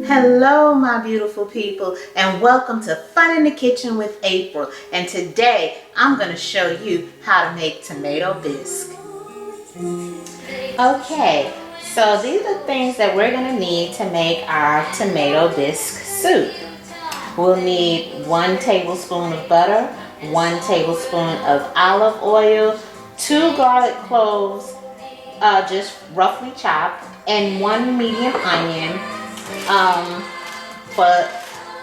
Hello my beautiful people, and welcome to Fun in the Kitchen with April. And today I'm going to show you how to make tomato bisque. Okay, so these are things that we're going to need to make our tomato bisque soup. We'll need 1 tablespoon of butter, 1 tablespoon of olive oil, 2 garlic cloves, just roughly chopped, and 1 medium onion.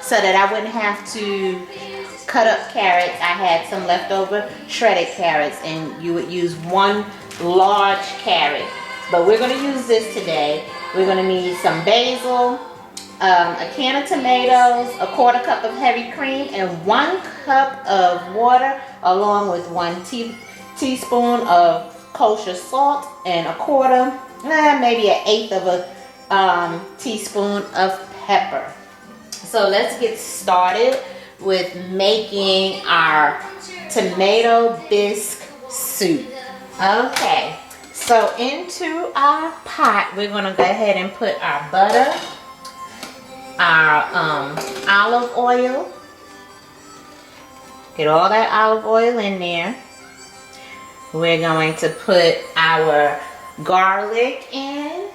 So that I wouldn't have to cut up carrots. I had some leftover shredded carrots, and you would use 1 large carrot. But we're going to use this today. We're going to need some basil, a can of tomatoes, a 1/4 cup of heavy cream, and 1 cup of water, along with 1 teaspoon of kosher salt, and a 1/4, maybe an 1/8 of a teaspoon of pepper. So let's get started with making our tomato bisque soup. Okay, so into our pot we're going to go ahead and put our butter, our olive oil. Get all that olive oil in there. We're going to put our garlic in.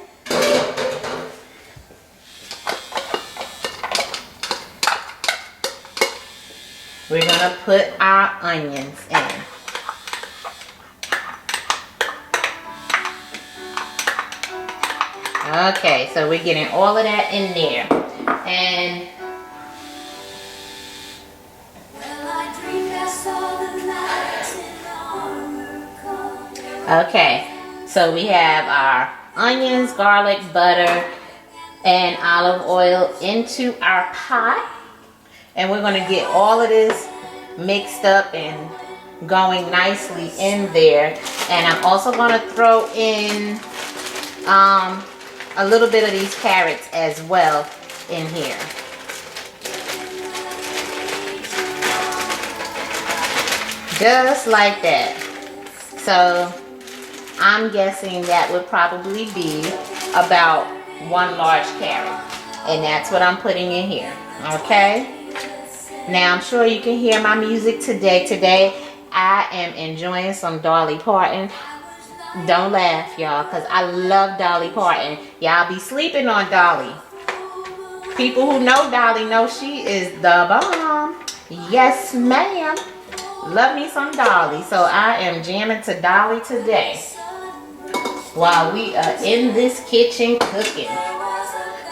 We're going to put our onions in. Okay, so we're getting all of that in there. And okay, so we have our onions, garlic, butter, and olive oil into our pot. And we're going to get all of this mixed up and going nicely in there. And I'm also going to throw in a little bit of these carrots as well in here. Just like that. So I'm guessing that would probably be about 1 large carrot. And that's what I'm putting in here. Okay? Now I'm sure you can hear my music today. Today I am enjoying some Dolly Parton. Don't laugh, y'all, because I love Dolly Parton. Y'all be sleeping on Dolly. People who know Dolly know she is the bomb. Yes, ma'am. Love me some Dolly. So I am jamming to Dolly today while we are in this kitchen cooking.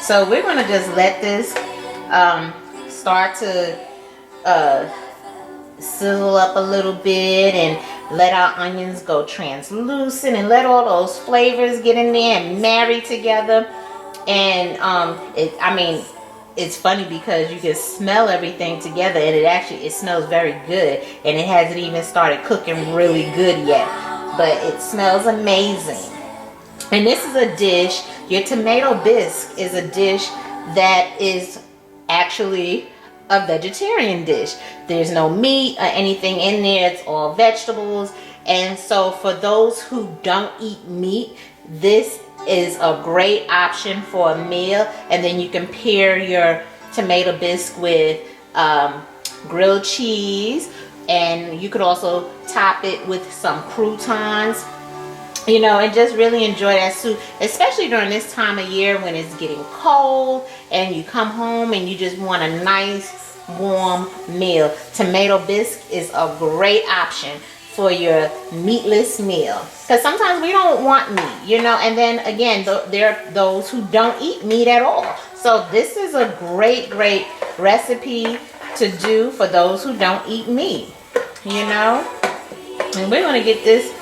So we're going to just let this start to sizzle up a little bit, and let our onions go translucent, and let all those flavors get in there and marry together. And it's funny because you can smell everything together, and it smells very good, and it hasn't even started cooking really good yet, but it smells amazing. And this is a dish, your tomato bisque is a dish that is actually a vegetarian dish. There's no meat or anything in there. It's all vegetables. And so for those who don't eat meat, this is a great option for a meal. And then you can pair your tomato bisque with grilled cheese, and you could also top it with some croutons, you know, and just really enjoy that soup, especially during this time of year when it's getting cold and you come home and you just want a nice warm meal. Tomato bisque is a great option for your meatless meal, because sometimes we don't want meat, you know, and then again there are those who don't eat meat at all. So this is a great recipe to do for those who don't eat meat, you know. And we're going to get this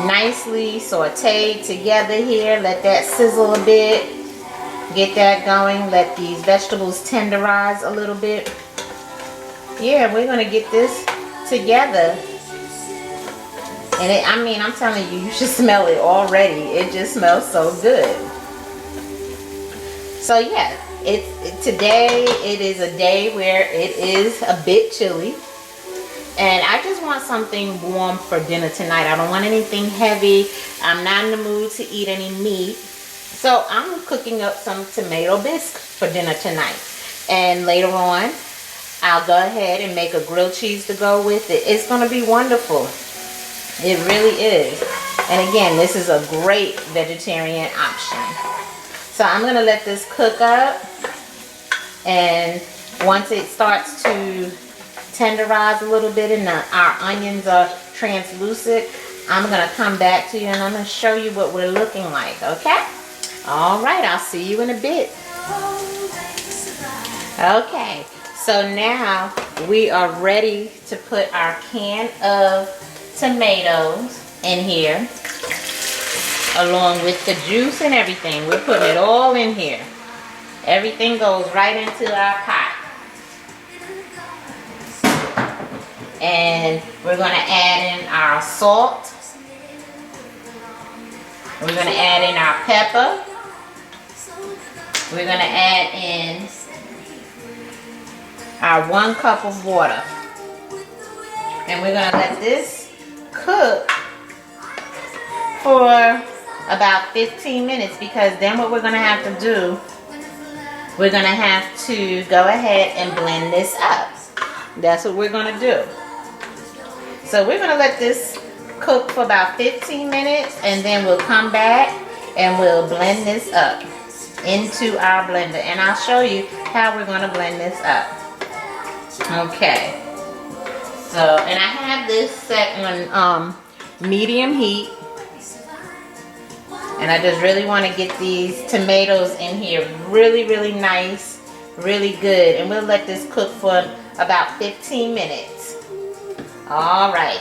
nicely sauteed together here. Let that sizzle a bit, get that going, let these vegetables tenderize a little bit. Yeah, we're going to get this together. And I'm telling you, you should smell it already. It just smells so good. So yeah, today it is a day where it is a bit chilly. And I just want something warm for dinner tonight. I don't want anything heavy. I'm not in the mood to eat any meat. So I'm cooking up some tomato bisque for dinner tonight. And later on, I'll go ahead and make a grilled cheese to go with it. It's going to be wonderful. It really is. And again, this is a great vegetarian option. So I'm going to let this cook up. And once it starts to tenderize a little bit and our onions are translucent, I'm going to come back to you and I'm going to show you what we're looking like, okay? All right, I'll see you in a bit. Okay, so now we are ready to put our can of tomatoes in here, along with the juice and everything. We're putting it all in here. Everything goes right into our pot. And we're going to add in our salt. We're going to add in our pepper. We're going to add in our 1 cup of water. And we're going to let this cook for about 15 minutes, because then what we're going to have to do, we're going to have to go ahead and blend this up. That's what we're going to do. So we're going to let this cook for about 15 minutes, and then we'll come back and we'll blend this up into our blender, and I'll show you how we're going to blend this up. Okay, so, and I have this set on medium heat, and I just really want to get these tomatoes in here really nice, really good, and we'll let this cook for about 15 minutes. All right.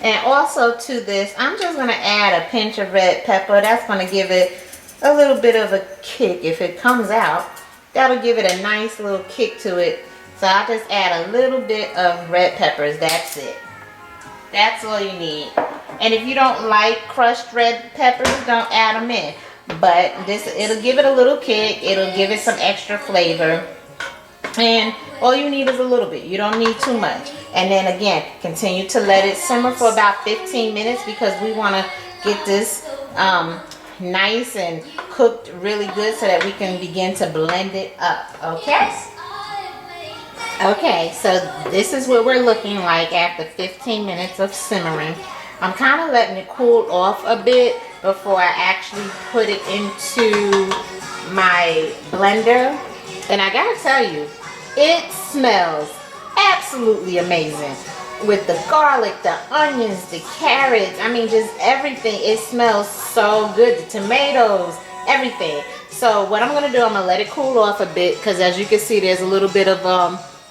And also to this, I'm just going to add a pinch of red pepper. That's going to give it a little bit of a kick. If it comes out, that'll give it a nice little kick to it. So I'll just add a little bit of red peppers. That's it. That's all you need. And if you don't like crushed red peppers, don't add them in. But it'll give it a little kick. It'll give it some extra flavor. And all you need is a little bit. You don't need too much. And then again, continue to let it simmer for about 15 minutes, because we want to get this nice and cooked really good so that we can begin to blend it up. Okay? Okay, so this is what we're looking like after 15 minutes of simmering. I'm kind of letting it cool off a bit before I actually put it into my blender. And I gotta tell you, it smells absolutely amazing. With the garlic, the onions, the carrots, I mean just everything. It smells so good. The tomatoes, everything. So what I'm going to do, I'm going to let it cool off a bit, because as you can see, there's a little bit of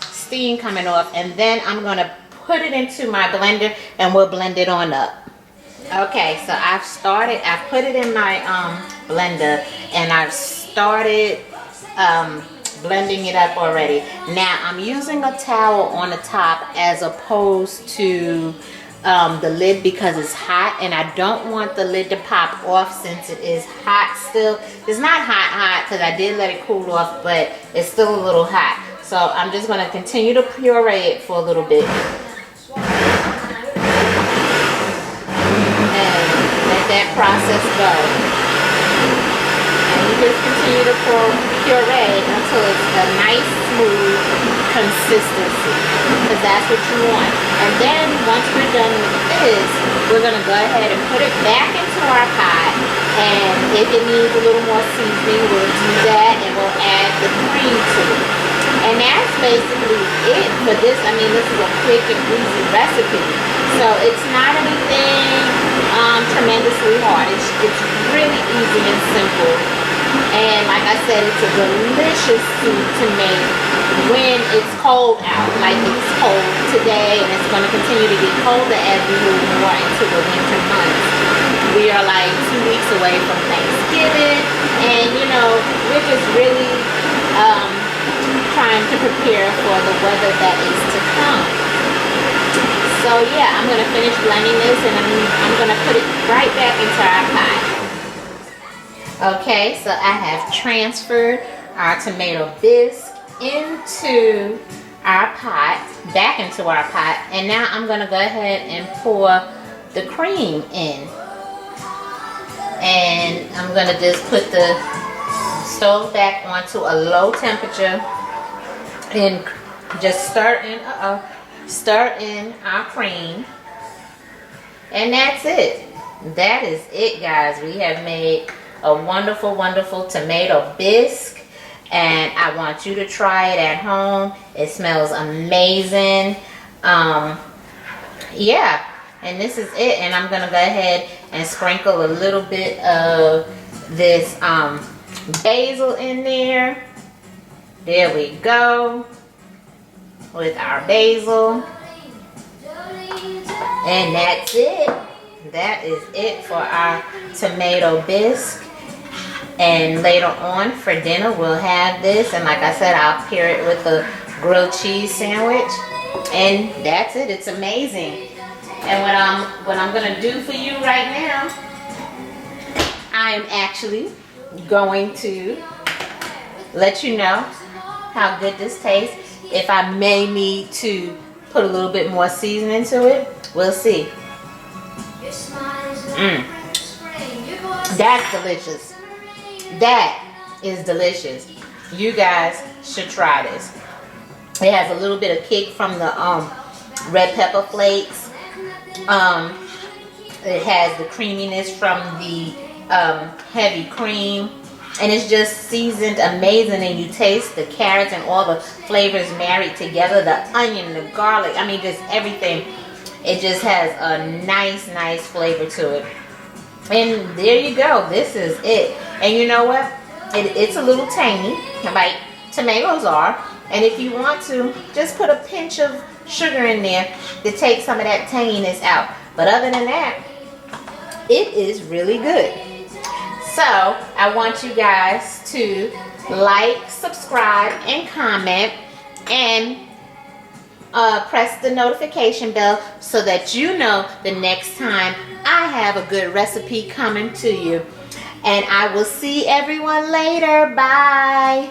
steam coming off. And then I'm going to put it into my blender and we'll blend it on up. Okay, so I've put it in my blender, and I've started blending it up already. Now I'm using a towel on the top as opposed to the lid, because it's hot, and I don't want the lid to pop off since it is hot still. It's not hot because I did let it cool off, but it's still a little hot. So I'm just going to continue to puree it for a little bit and let that process go. And you just continue to puree until it's a nice smooth consistency, because that's what you want. And then once we're done with this, we're going to go ahead and put it back into our pot, and if it needs a little more seasoning, we'll do that, and we'll add the cream to it. And that's basically it for this. I mean, this is a quick and easy recipe, so it's not anything tremendously hard. It's really easy and simple. And like I said, it's a delicious soup to make when it's cold out, like it's cold today, and it's going to continue to get colder as we move more into the winter months. We are like 2 weeks away from Thanksgiving, and you know, we're just really trying to prepare for the weather that is to come. So yeah, I'm going to finish blending this, and I'm going to put it right back into our pot. Okay, so I have transferred our tomato bisque into our pot, back into our pot, and now I'm going to go ahead and pour the cream in. And I'm gonna just put the stove back onto a low temperature and just stir in our cream. And that's it. That is it, guys. We have made a wonderful, wonderful tomato bisque, and I want you to try it at home. It smells amazing. Yeah, and this is it. And I'm gonna go ahead and sprinkle a little bit of this basil in there. There we go, with our basil. And that's it. That is it for our tomato bisque. And later on for dinner we'll have this, and like I said, I'll pair it with a grilled cheese sandwich. And that's it. It's amazing. And what I'm gonna do for you right now, I am actually going to let you know how good this tastes. If I may need to put a little bit more seasoning to it, we'll see. That's delicious. That is delicious. You guys should try this. It has a little bit of kick from the red pepper flakes. It has the creaminess from the heavy cream, and it's just seasoned amazing. And you taste the carrots and all the flavors married together, the onion, the garlic, I mean just everything. It just has a nice flavor to it. And there you go. This is it. And you know what? It's a little tangy, like tomatoes are. And if you want to, just put a pinch of sugar in there to take some of that tanginess out. But other than that, it is really good. So I want you guys to like, subscribe, and comment, and press the notification bell so that you know the next time I have a good recipe coming to you. And I will see everyone later. Bye.